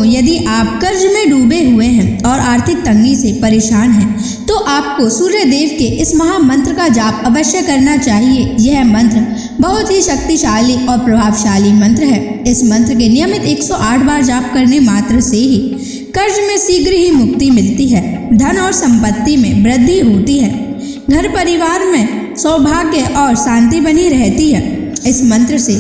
भक्तों, यदि आप कर्ज में डूबे हुए हैं और आर्थिक तंगी से परेशान हैं, तो आपको सूर्य देव के इस महामंत्र का जाप अवश्य करना चाहिए। यह मंत्र बहुत ही शक्तिशाली और प्रभावशाली मंत्र है। इस मंत्र के नियमित 108 बार जाप करने मात्र से ही कर्ज में शीघ्र ही मुक्ति मिलती है, धन और संपत्ति में वृद्धि होती है, घर परिवार में सौभाग्य और शांति बनी रहती है। इस मंत्र से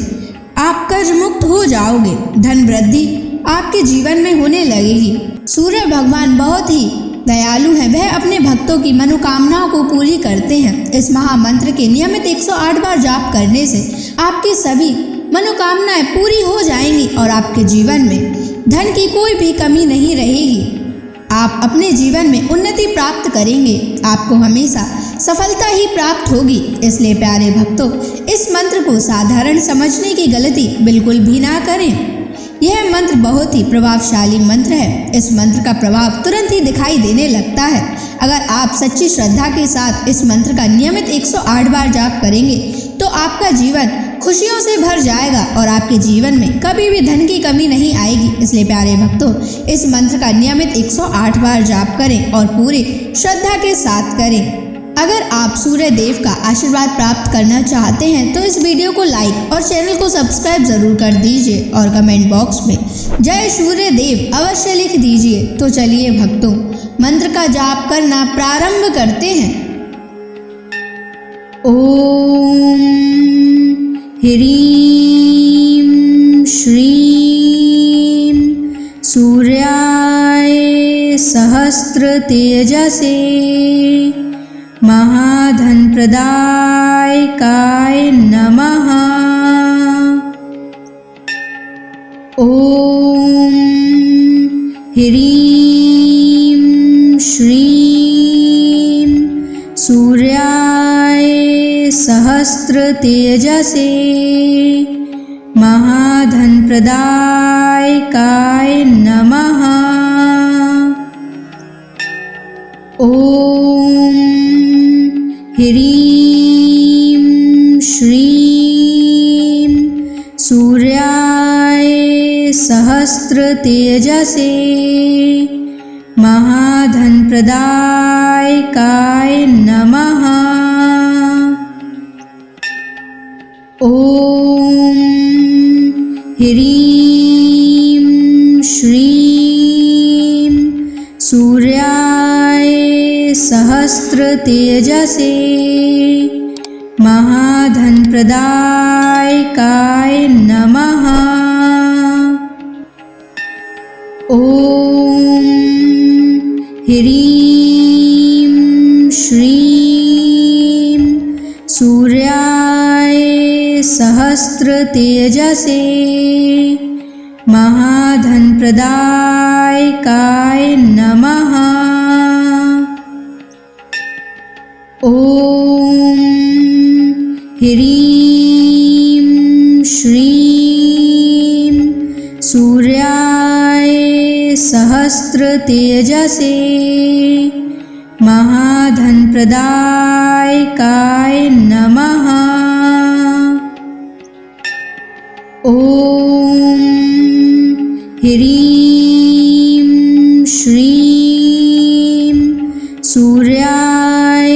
आप कर्ज मुक्त हो जाओगे, धन वृद्धि आपके जीवन में होने लगेगी। सूर्य भगवान बहुत ही दयालु हैं, वह अपने भक्तों की मनोकामनाओं को पूरी करते हैं। इस महामंत्र के नियमित 108 बार जाप करने से आपकी सभी मनोकामनाएं पूरी हो जाएंगी और आपके जीवन में धन की कोई भी कमी नहीं रहेगी। आप अपने जीवन में उन्नति प्राप्त करेंगे, आपको हमेशा सफलता ही प्राप्त होगी। इसलिए प्यारे भक्तों, इस मंत्र को साधारण समझने की गलती बिल्कुल भी ना करें। यह मंत्र बहुत ही प्रभावशाली मंत्र है। इस मंत्र का प्रभाव तुरंत ही दिखाई देने लगता है। अगर आप सच्ची श्रद्धा के साथ इस मंत्र का नियमित 108 बार जाप करेंगे तो आपका जीवन खुशियों से भर जाएगा और आपके जीवन में कभी भी धन की कमी नहीं आएगी। इसलिए प्यारे भक्तों, इस मंत्र का नियमित 108 बार जाप करें और पूरी श्रद्धा के साथ करें। अगर आप सूर्य देव का आशीर्वाद प्राप्त करना चाहते हैं तो इस वीडियो को लाइक और चैनल को सब्सक्राइब जरूर कर दीजिए और कमेंट बॉक्स में जय सूर्य देव अवश्य लिख दीजिए। तो चलिए भक्तों, मंत्र का जाप करना प्रारंभ करते हैं। ओम ह्रीं श्रीं सूर्याय सहस्र तेजसे महाधन प्रदायकाय नमः। ओम ह्रीं श्रीं सूर्याय सहस्र तेजसे महाधन प्रदायकाय नमः। ओम ह्रीं श्रीं सूर्याय सहस्र तेजसे महाधन प्रदायकाय नमः। ओम ह्रीं श्रीं सूर्याय सहस्र तेजसे महाधन प्रदायकाय नमः। ओम ह्रीं श्रीं सूर्याय सहस्र तेजसे महाधन प्रदायकाय नमः। ओम ह्रीं श्रीं सूर्याय सहस्र तेजसे महाधन प्रदायकाय नमः। ओम ह्रीं श्रीं सूर्याय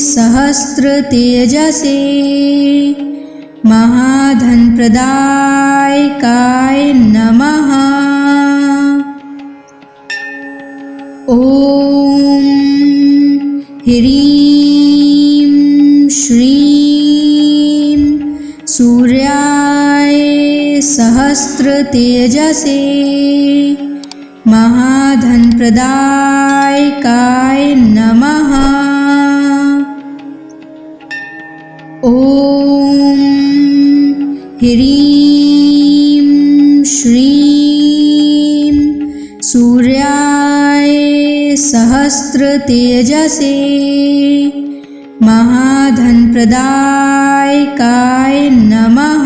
सहस्र तेजसे महाधन प्रदायकाय नमः। ओम ह्रीं श्रीं सूर्याय सहस्र तेजसे महाधन प्रदायकाय नमः। ओम ह्रीं श्रीं सूर्याय सहस्र तेजसे महाधन प्रदायकाय नमः।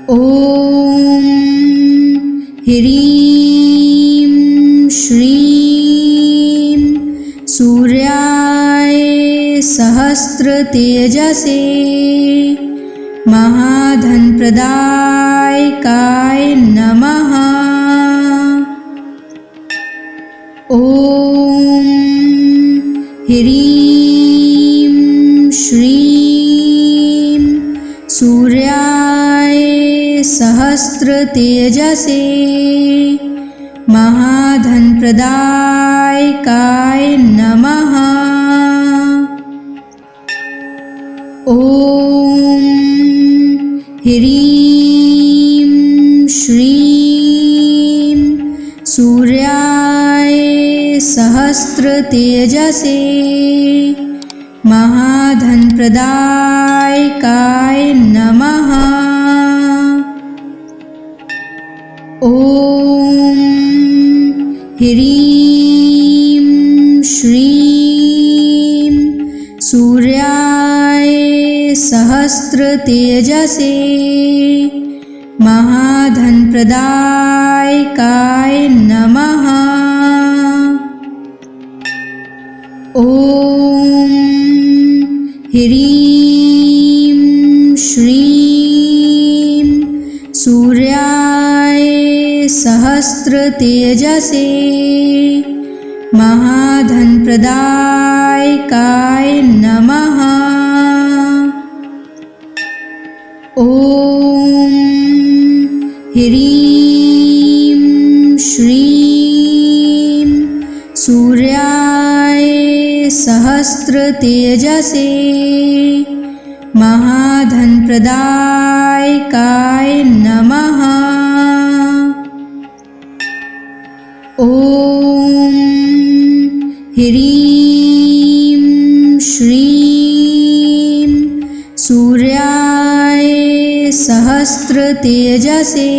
ओम ह्रीं श्रीं सूर्याय सहस्र तेजसे महाधनप्रदायकाय नमः। ॐ ह्रीं श्रीं सूर्याय सहस्रतेजसे महाधनप्रदायकाय नमः। ॐ ह्रीं श्रीं सूर्याय सहस्रतेजसे महाधनप्रदायकाय नमः। ॐ ह्रीं श्रीं सूर्याय सहस्रतेजसे महाधनप्रदायकाय नमः। ॐ ह्रीं श्रीं सूर्याय सहस्रतेजसे महाधनप्रदायकाय नमः। ॐ ह्रीं श्रीं सूर्याय सहस्रतेजसे महाधनप्रदायकाय नमः। ॐ ह्रीं श्रीं सूर्याय सहस्रतेजसे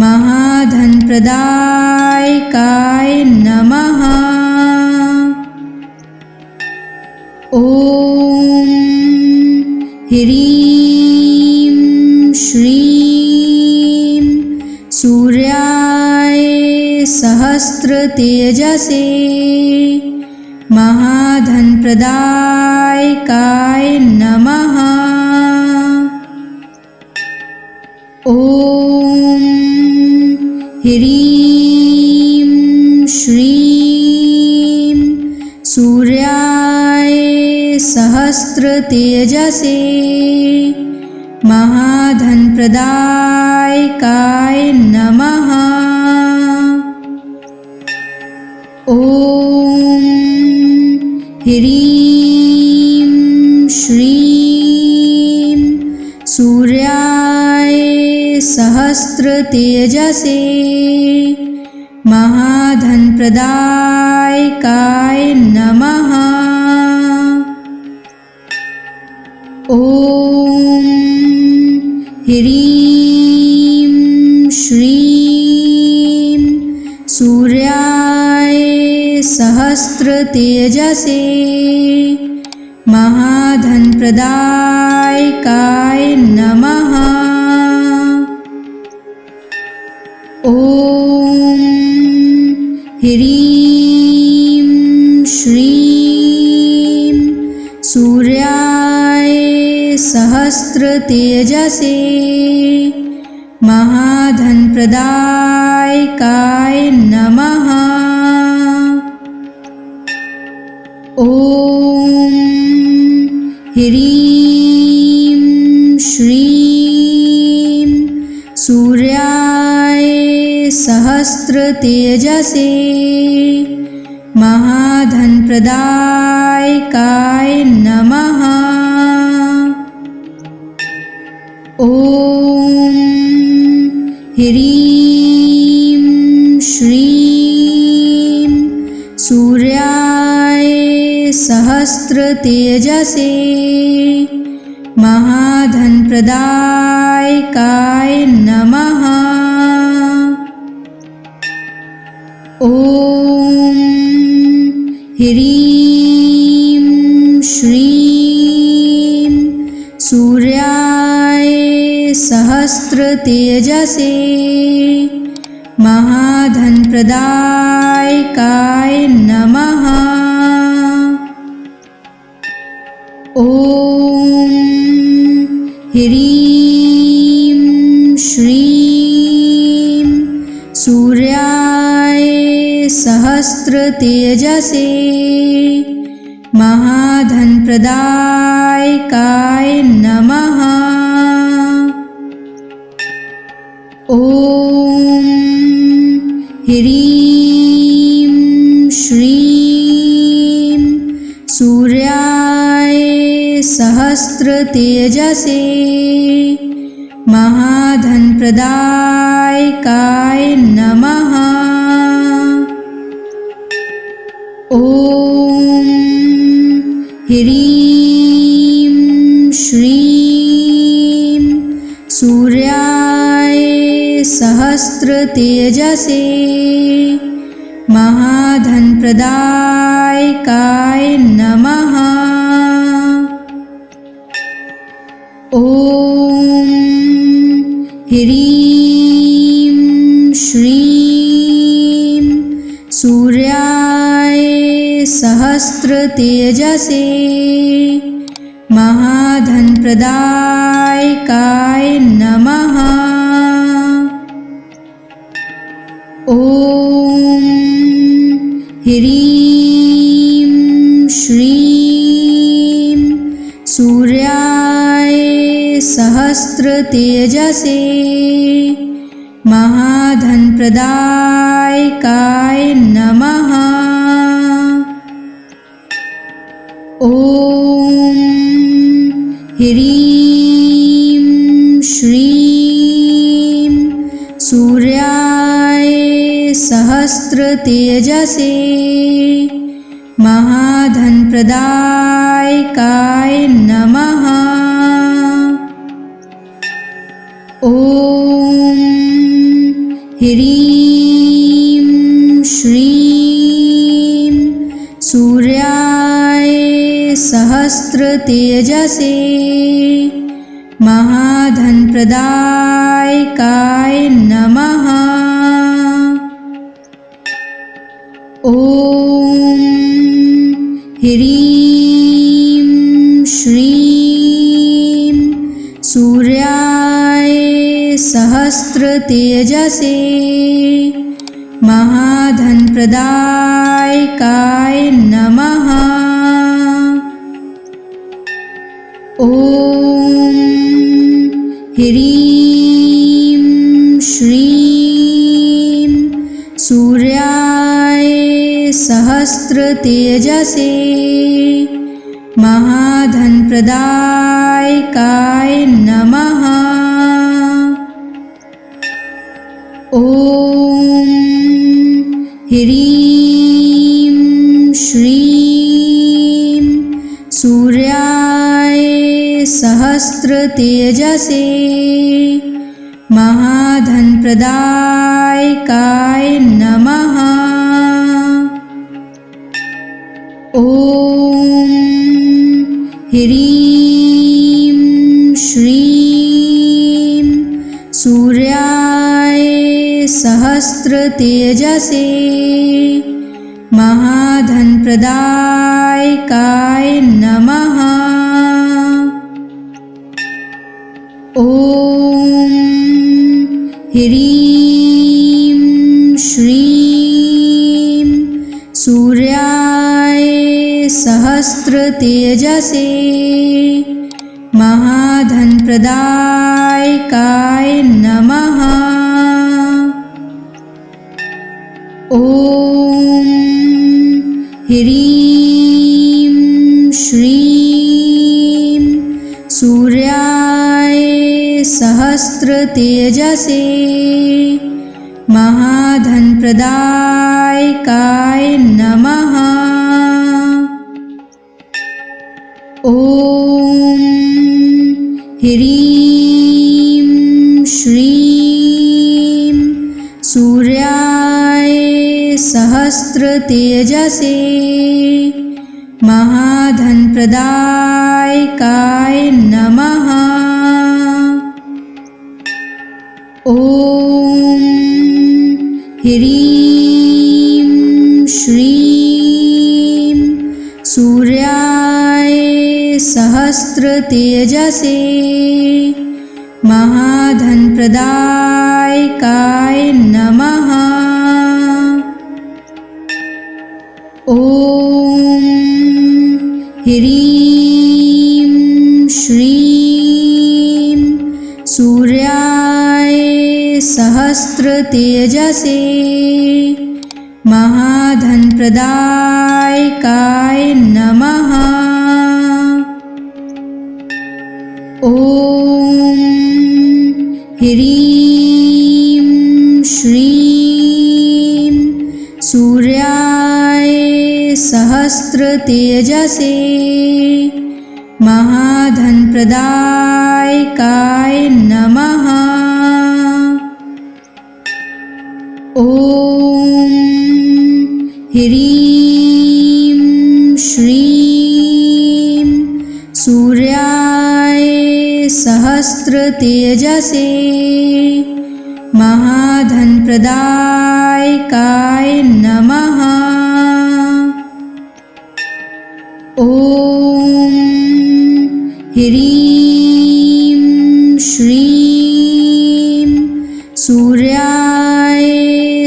महाधनप्रदायकाय नमः। ॐ ह्रीं श्रीं सूर्याय सहस्रतेजसे महाधनप्रदायकाय नमः। ॐ ह्रीं श्रीं सूर्याय सहस्रतेजसे महाधनप्रदायकाय नमः। ॐ ह्रीं श्रीं सूर्याय सहस्रतेजसे महाधनप्रदायकाय नमः। ॐ ह्रीं श्रीं सूर्याय सहस्रतेजसे महाधनप्रदायकाय नमः। ॐ ह्रीं श्रीं सूर्याय सहस्रतेजसे महाधनप्रदायकाय नमः। ॐ ह्रीं श्रीं सूर्याय सहस्रतेजसे महाधनप्रदायकाय नमः। ॐ ह्रीं श्रीं सूर्याय सहस्रतेजसे महाधनप्रदायकाय नमः। ॐ ह्रीं श्रीं सूर्याय सहस्रतेजसे महाधनप्रदायकाय नमः। ॐ ह्रीं श्रीं सूर्याय सहस्रतेजसे महाधनप्रदायकाय नमः। ॐ ह्रीं श्रीं सूर्याय सहस्रतेजसे महाधनप्रदायकाय नमः। ॐ ह्रीं श्रीं सूर्याय सहस्रतेजसे महाधनप्रदायकाय नमः। ॐ ह्रीं श्रीं सूर्याय सहस्रतेजसे महाधनप्रदायकाय नमः। ॐ ह्रीं श्रीं सूर्याय सहस्रतेजसे महाधनप्रदायकाय नमः। ॐ ह्रीं श्रीं सूर्याय सहस्रतेजसे महाधनप्रदायकाय नमः। ॐ ह्रीं श्रीं सूर्याय सहस्रतेजसे महाधनप्रदायकाय नमः। ॐ ह्रीं श्रीं सूर्याय सहस्रतेजसे महाधनप्रदायकाय नमः। ॐ ह्रीं श्रीं सूर्याय सहस्रतेजसे महाधनप्रदायकाय नमः। ॐ ह्रीं श्रीं सूर्याय सहस्रतेजसे महाधनप्रदायकाय नमः। ॐ ह्रीं श्रीं सूर्याय सहस्रतेजसे महाधनप्रदायकाय नमः। ॐ ह्रीं श्रीं सूर्याय सहस्रतेजसे महाधनप्रदायकाय नमः। ॐ ह्रीं श्रीं सूर्याय सहस्रतेजसे महाधनप्रदायकाय नमः। ॐ ह्रीं श्रीं सूर्याय सहस्रतेजसे महाधनप्रदायकाय नमः। ॐ ह्रीं श्रीं सूर्याय सहस्रतेजसे महाधनप्रदायकाय नमः। ॐ ह्रीं श्रीं सूर्याय सहस्रतेजसे महाधनप्रदायकाय नमः। ॐ ह्रीं श्रीं सूर्याय सहस्रतेजसे महाधनप्रदायकाय नमः। ॐ ह्रीं श्रीं सूर्याय सहस्रतेजसे महाधनप्रदायकाय नमः। ॐ ह्रीं श्रीं सूर्याय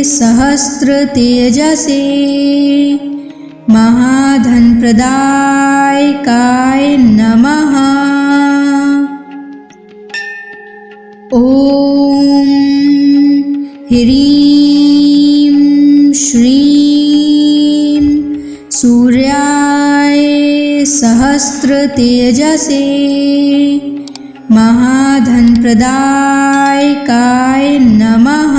सहस्रतेजसे महाधनप्रदायकाय नमः। ॐ ह्रीं श्रीं सूर्याय सहस्रतेजसे महाधनप्रदायकाय नमः।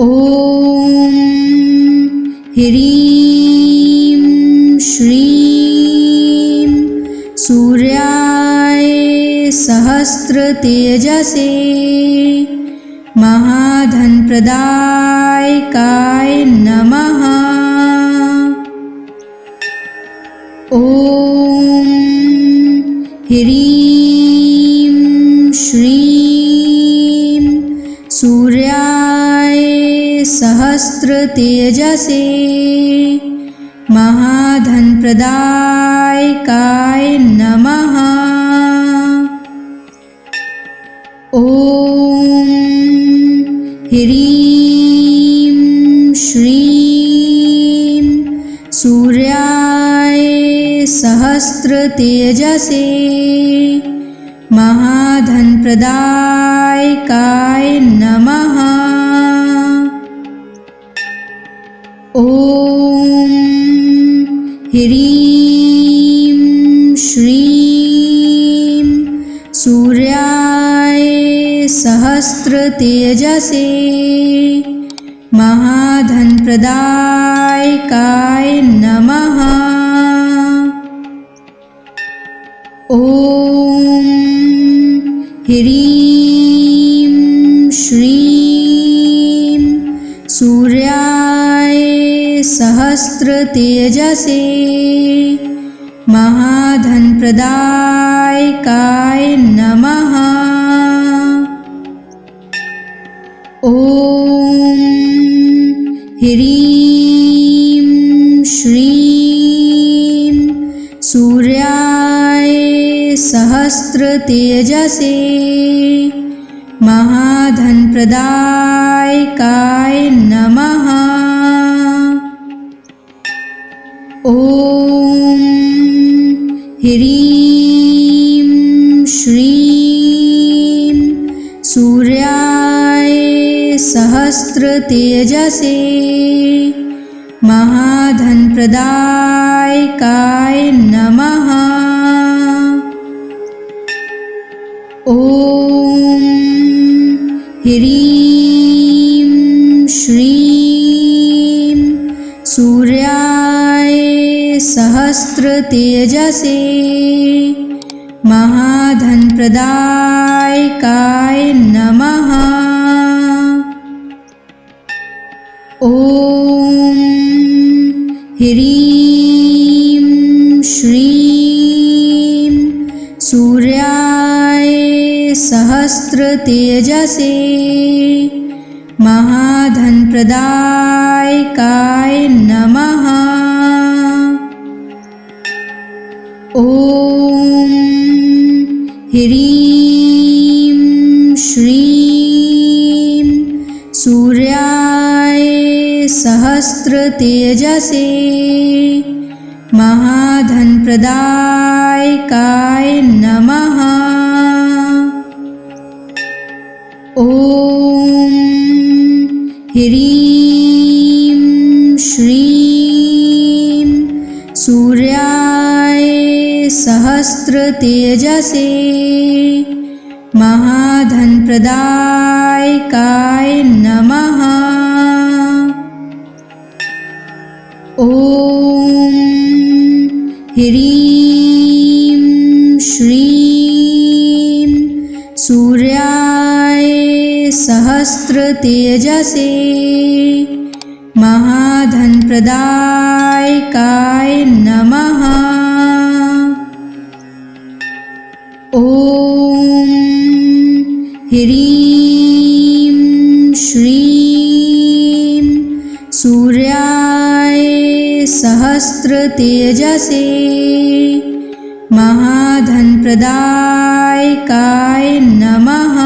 ॐ ह्रीं श्रीं सूर्याय सहस्रतेजसे महाधनप्रदायकाय नमः। ॐ ह्रीं श्रीं सूर्याय सहस्रतेजसे महाधनप्रदायकाय नमः। ॐ ह्रीं श्रीं सूर्याय सहस्रतेजसे महाधनप्रदायकाय नमः। ॐ ह्रीं श्रीं सूर्याय सहस्रतेजसे महाधनप्रदायकाय नमः। ॐ ह्रीं श्रीं सूर्याय सहस्रतेजसे महाधनप्रदायकाय नमः। ॐ ह्रीं श्रीं सूर्याय सहस्रतेजसे महाधनप्रदायकाय नमः। ॐ ह्रीं श्रीं सूर्याय सहस्रतेजसे महाधनप्रदायकाय नमः। ॐ ह्रीं श्रीं सूर्याय सहस्रतेजसे महाधनप्रदायकाय नमः। ॐ ह्रीं श्रीं सूर्याय सहस्रतेजसे महाधनप्रदायकाय नमः। ह्रीं श्रीं सूर्याय सहस्रतेजसे महाधनप्रदायकाय नमः। ॐ ह्रीं श्रीं सूर्याय सहस्रतेजसे महाधनप्रदायकाय नमः। ॐ ह्रीं श्रीं सूर्याय सहस्रतेजसे महाधनप्रदायकाय नमः। ॐ ह्रीं श्रीं सूर्याय सहस्रतेजसे महाधनप्रदायकाय नमः।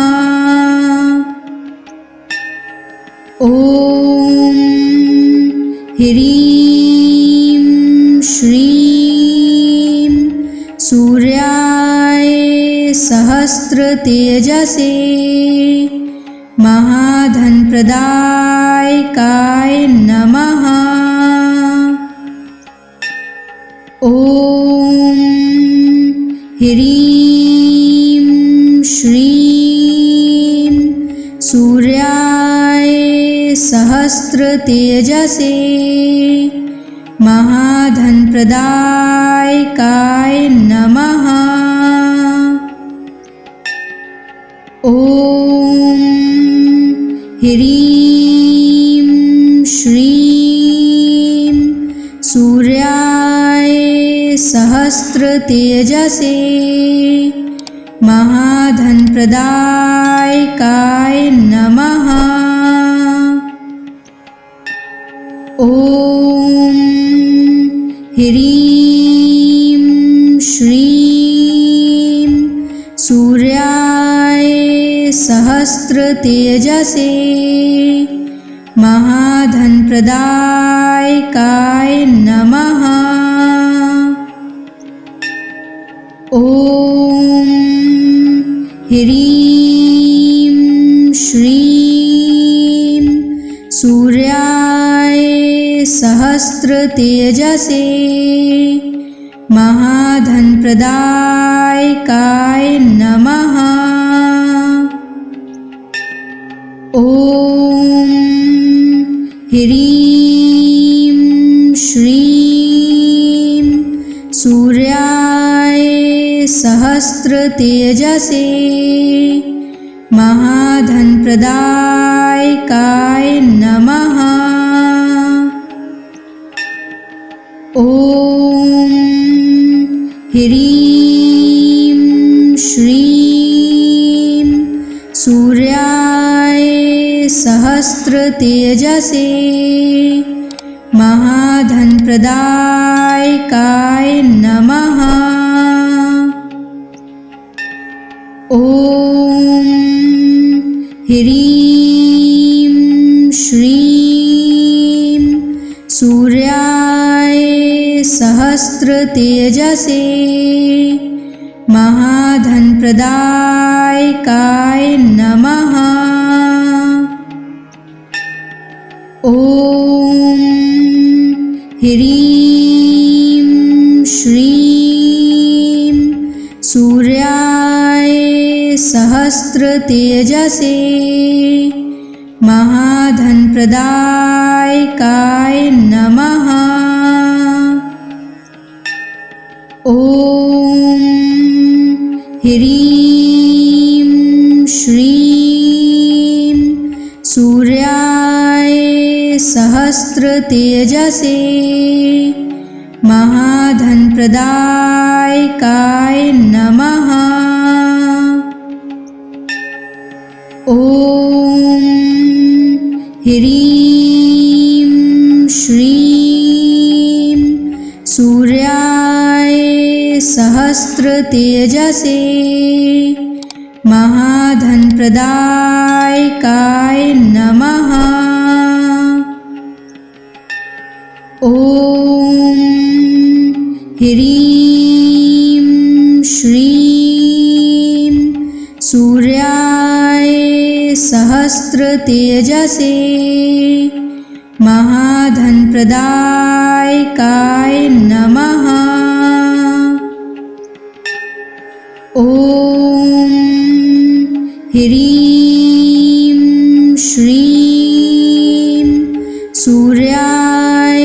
ॐ ह्रीं श्रीं सूर्याय सहस्रतेजसे महाधनप्रदायकाय नमः। ॐ ह्रीं श्रीं सूर्याय सहस्रतेजसे महाधनप्रदायकाय नमः। ॐ ह्रीं श्रीं सूर्याय सहस्रतेजसे महाधनप्रदायकाय नमः। ॐ ह्रीं श्रीं सूर्याय सहस्रतेजसे महाधनप्रदायकाय नमः। ॐ ह्रीं श्रीं सूर्याय सहस्रतेजसे महाधनप्रदायकाय नमः। ॐ ह्रीं श्रीं सूर्याय सहस्रतेजसे महाधनप्रदायकाय नमः। ॐ ह्रीं श्रीं सूर्याय सहस्रतेजसे महाधनप्रदायकाय नमः। ॐ ह्रीं श्रीं सूर्याय सहस्रतेजसे महाधनप्रदायकाय नमः। ॐ ह्रीं श्रीं सूर्याय सहस्रतेजसे महाधनप्रदायकाय नमः। ॐ ह्रीं श्रीं सूर्याय सहस्रतेजसे महाधनप्रदायकाय नमः। ॐ ह्रीं श्रीं सूर्याय सहस्रतेजसे महाधनप्रदायकाय नमः। ॐ ह्रीं श्रीं सूर्याय सहस्रतेजसे महाधनप्रदायकाय नमः। ॐ ह्रीं श्रीं सूर्याय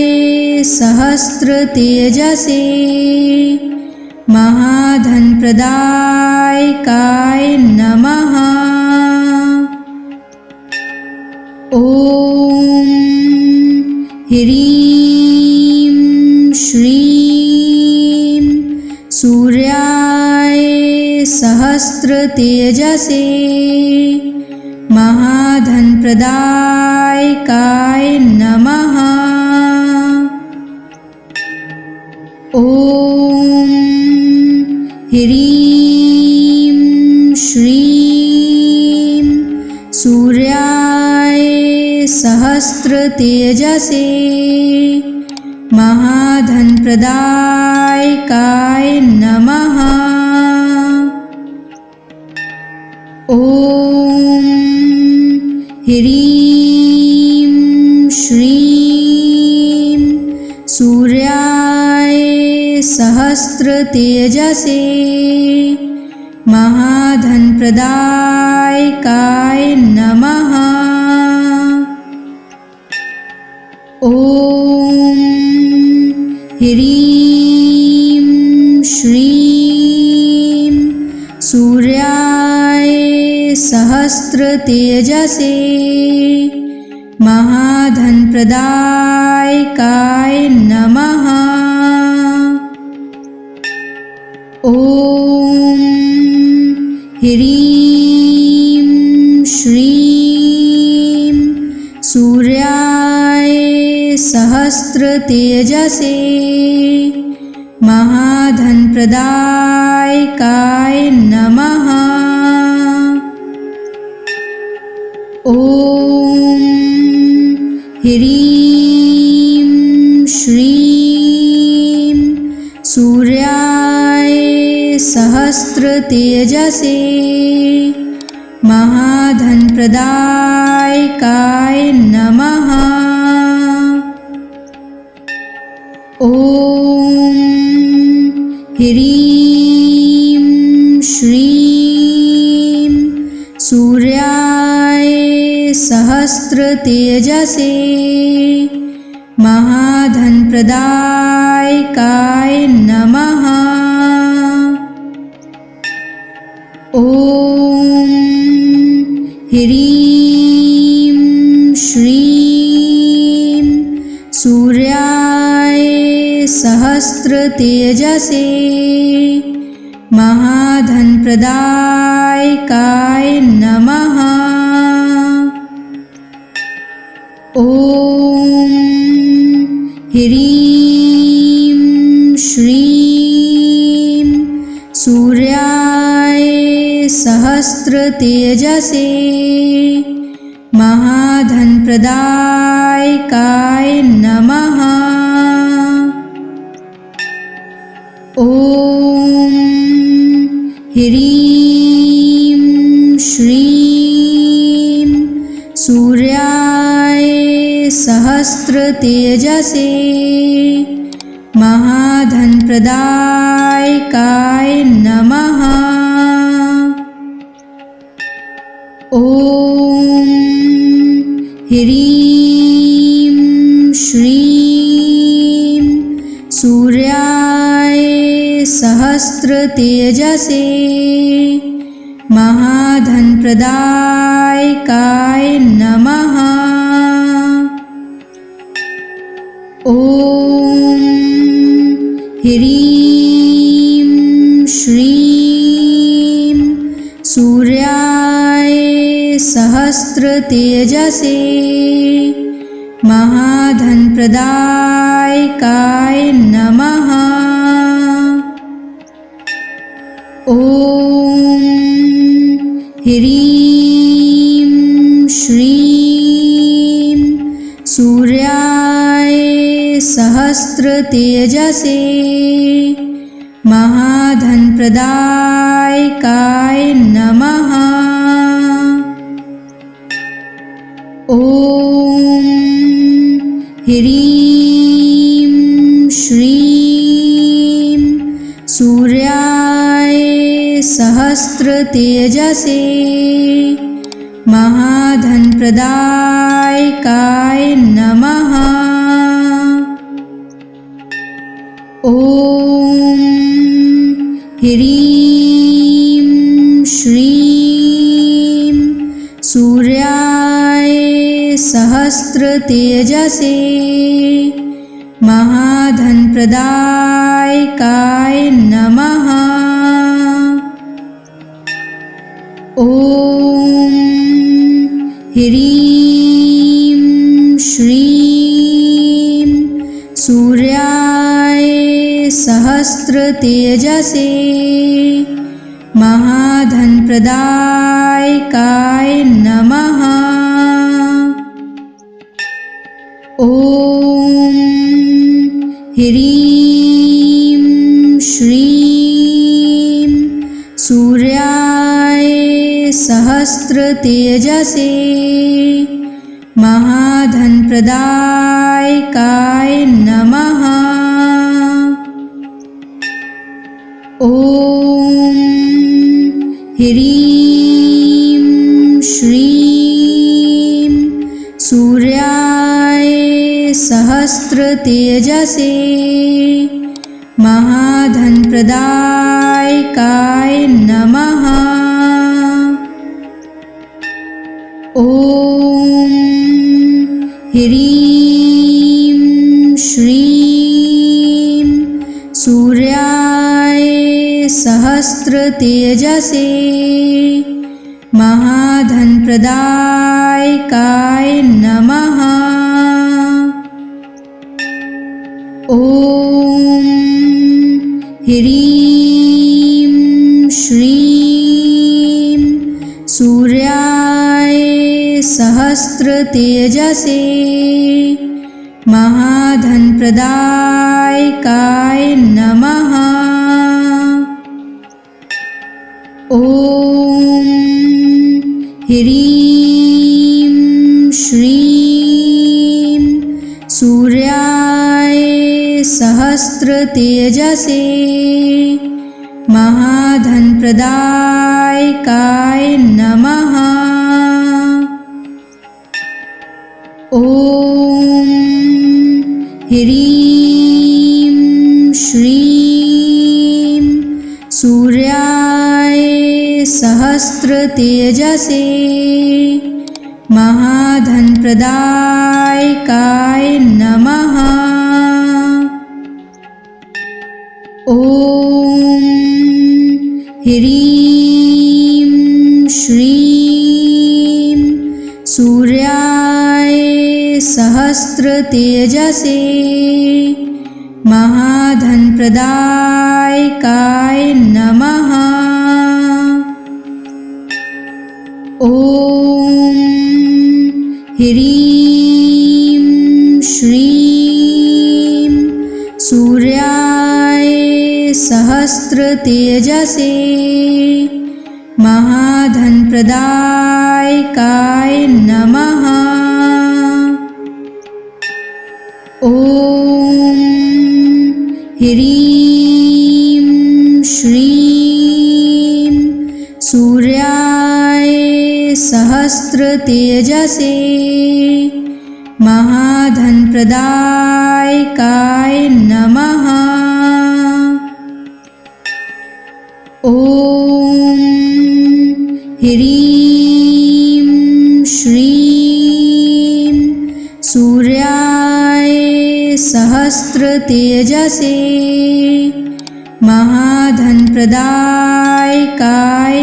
सहस्रतेजसे महाधनप्रदायकाय नमः। ॐ ह्रीं श्रीं सूर्याय सहस्रतेजसे महाधनप्रदायकाय नमः। ॐ ह्रीं श्रीं सूर्याय सहस्रतेजसे महाधनप्रदायकाय नमः। ॐ ह्रीं श्रीं सूर्याय सहस्रतेजसे महाधनप्रदायकाय नमः। ॐ ह्रीं श्रीं सूर्याय सहस्रतेजसे महाधनप्रदायकाय नमः। ॐ ह्रीं श्रीं सूर्याय सहस्रतेजसे महाधनप्रदायकाय नमः। ॐ ह्रीं श्रीं सूर्याय सहस्रतेजसे महाधनप्रदायकाय नमः। ॐ ह्रीं श्रीं सूर्याय सहस्रतेजसे महाधनप्रदायकाय नमः। ॐ ह्रीं श्रीं सूर्याय सहस्रतेजसे महाधनप्रदायकाय नमः। ॐ ह्रीं श्रीं सूर्याय सहस्रतेजसे महाधनप्रदायकाय नमः। ॐ ह्रीं श्रीं सूर्याय सहस्रतेजसे महाधनप्रदायकाय नमः। ॐ ह्रीं श्रीं सूर्याय सहस्रतेजसे महाधनप्रदायकाय नमः। ॐ ह्रीं श्रीं सूर्याय सहस्रतेजसे महाधनप्रदायकाय नमः। सहस्रतेजसे महाधनप्रदायकाय नमः। ॐ ह्रीं श्रीं सूर्याय सहस्रतेजसे महाधनप्रदायकाय नमः। ॐ ह्रीं श्रीं सूर्याय सहस्रतेजसे महाधनप्रदायकाय नमः। ॐ ह्रीं श्रीं सूर्याय सहस्रतेजसे महाधनप्रदायकाय नमः। ॐ ह्रीं श्रीं सूर्याय सहस्रतेजसे महाधनप्रदायकाय नमः। ॐ ह्रीं श्रीं सूर्याय सहस्रतेजसे महाधनप्रदायकाय नमः। ॐ ह्रीं श्रीं सूर्याय सहस्रतेजसे महाधनप्रदायकाय नमः। ॐ ह्रीं श्रीं सूर्याय सहस्रतेजसे महाधनप्रदायकाय नमः। ॐ ह्रीं श्रीं सूर्याय सहस्रतेजसे महाधनप्रदायकाय नमः। ॐ ह्रीं श्रीं सूर्याय सहस्रतेजसे महाधनप्रदायकाय नमः। ॐ ह्रीं श्रीं सूर्याय सहस्रतेजसे महाधनप्रदायकाय नमः। ॐ ह्रीं श्रीं सूर्याय सहस्रतेजसे महाधनप्रदायकाय नमः। ॐ ह्रीं श्रीं सूर्याय सहस्रतेजसे महाधनप्रदायकाय नमः। ॐ ह्रीं श्रीं सूर्याय सहस्रतेजसे महाधनप्रदायकाय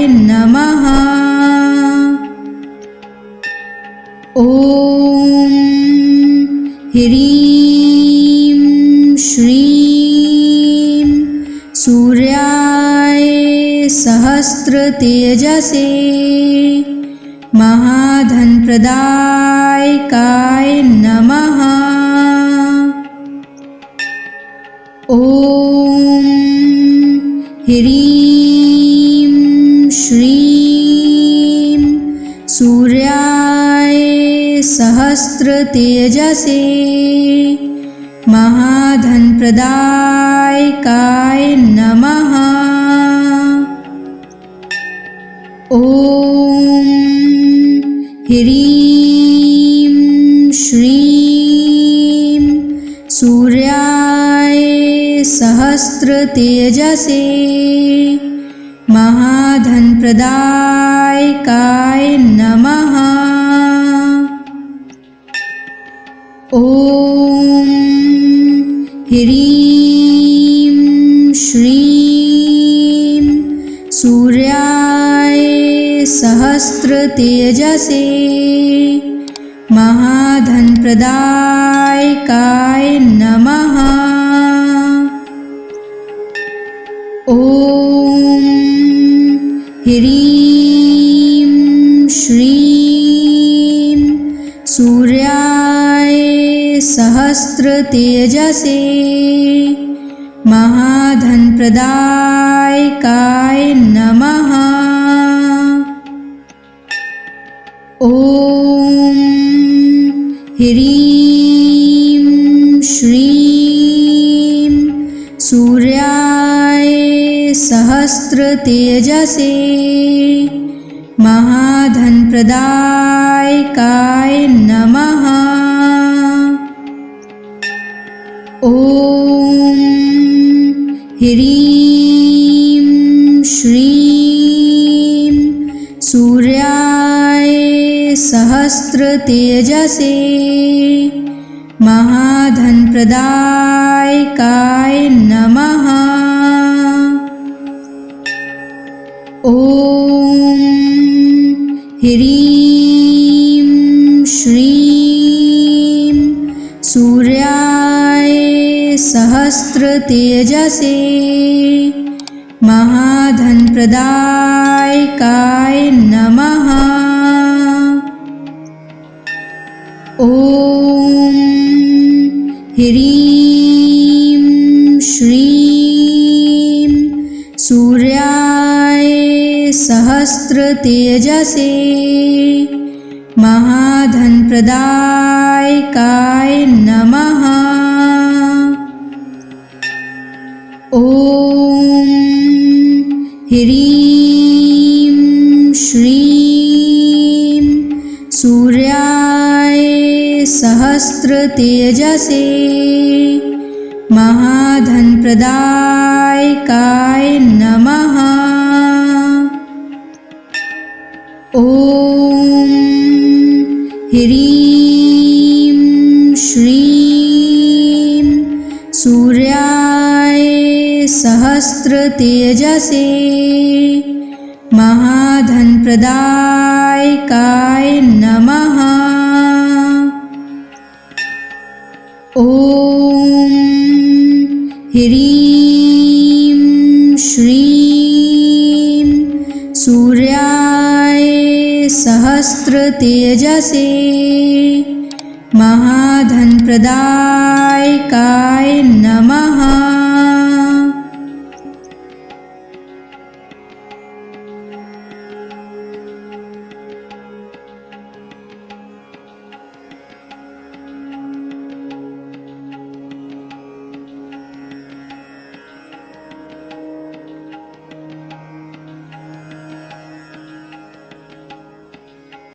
नमः। ॐ ह्रीं श्रीं सूर्याय सहस्रतेजसे महाधनप्रदायकाय नमः। ॐ ह्रीं श्रीं सूर्याय सहस्रतेजसे महाधनप्रदायकाय नमः। ॐ ह्रीं श्रीं सूर्याय सहस्रतेजसे महाधनप्रदायकाय नमः। ॐ ह्रीं श्रीं सूर्याय सहस्रतेजसे महाधनप्रदायकाय नमः। ॐ ह्रीं श्रीं सूर्याय सहस्रतेजसे महाधनप्रदायकाय नमः। ॐ ह्रीं श्रीं सूर्याय सहस्रतेजसे महाधनप्रदायकाय नमः। ॐ ह्रीं श्रीं सूर्याय सहस्रतेजसे महाधनप्रदायकाय नमः। ॐ ह्रीं श्रीं सूर्याय सहस्रतेजसे महाधनप्रदायकाय नमः। ॐ ह्रीं श्रीं सूर्याय सहस्रतेजसे महाधनप्रदायकाय नमः। ॐ ह्रीं श्रीं सूर्याय सहस्रतेजसे महाधनप्रदायकाय नमः। ॐ ह्रीं श्रीं सूर्याय सहस्रतेजसे महाधनप्रदायकाय नमः। ॐ ह्रीं श्रीं सूर्याय सहस्रतेजसे महाधनप्रदायकाय नमः।